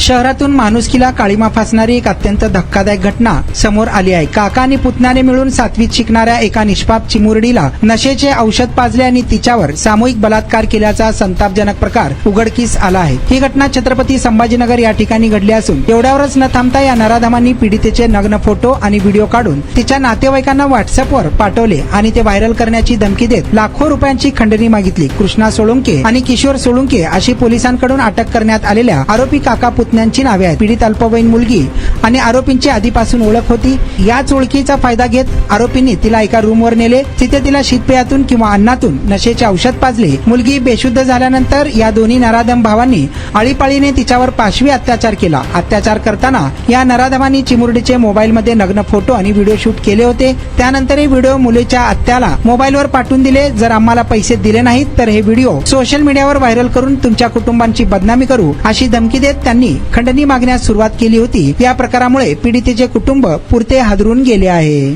शहरातून माणुसकीला काळीमा फासणारी एक अत्यंत धक्कादायक घटना समोर आली आहे। काका आणि पुतण्याने मिळून 7वीत शिकणाऱ्या एका निष्पाप चिमुरडीला नशेचे औषध पाजले आणि तिच्यावर सामूहिक बलात्कार केल्याचा संतापजनक प्रकार उघडकीस आला आहे। ही घटना छत्रपती संभाजीनगर या ठिकाणी घडली असून एवढ्यावरच न थांबता या नराधमांनी पीडितेचे नग्न फोटो आणि व्हिडिओ काढून तिच्या नातेवाईकांना व्हॉट्सअपवर पाठवले आणि ते व्हायरल करण्याची धमकी देत लाखो रुपयांची खंडणी मागितली। कृष्णा सोळुंके आणि किशोर सोळुंके अशी पोलिसांकडून अटक करण्यात आलेल्या आरोपी काका पुतण्यांची नावे आहेत। पीडित अल्पवयीन मुलगी आणि आरोपींची आधीपासून ओळख होती। याच ओळखीचा फायदा घेत आरोपींनी तिला एका रूमवर नेले। तिथे तिला शीतपेयातून किंवा अन्नातून नशेचे औषध पाजले। मुलगी बेशुद्ध झाल्यानंतर या दोन्ही नराधम भावांनी आळीपाळीने तिच्यावर पाशवी अत्याचार केला। अत्याचार करताना या नराधमांनी चिमुरडीचे मोबाईलमध्ये नग्न फोटो आणि व्हिडिओ शूट केले होते। त्यानंतर हे व्हिडिओ मुलीच्या आत्याला मोबाईलवर पाठवून दिले। जर आम्हाला पैसे दिले नाहीत तर हे व्हिडिओ सोशल मीडियावर व्हायरल करून तुमच्या कुटुंबांची बदनामी करू अशी धमकी देत त्यांनी खंडणी मागण्यास सुरुवात केली होती। या प्रकारामुळे पीडितेचे कुटुंब पुरते हादरून गेले आहे।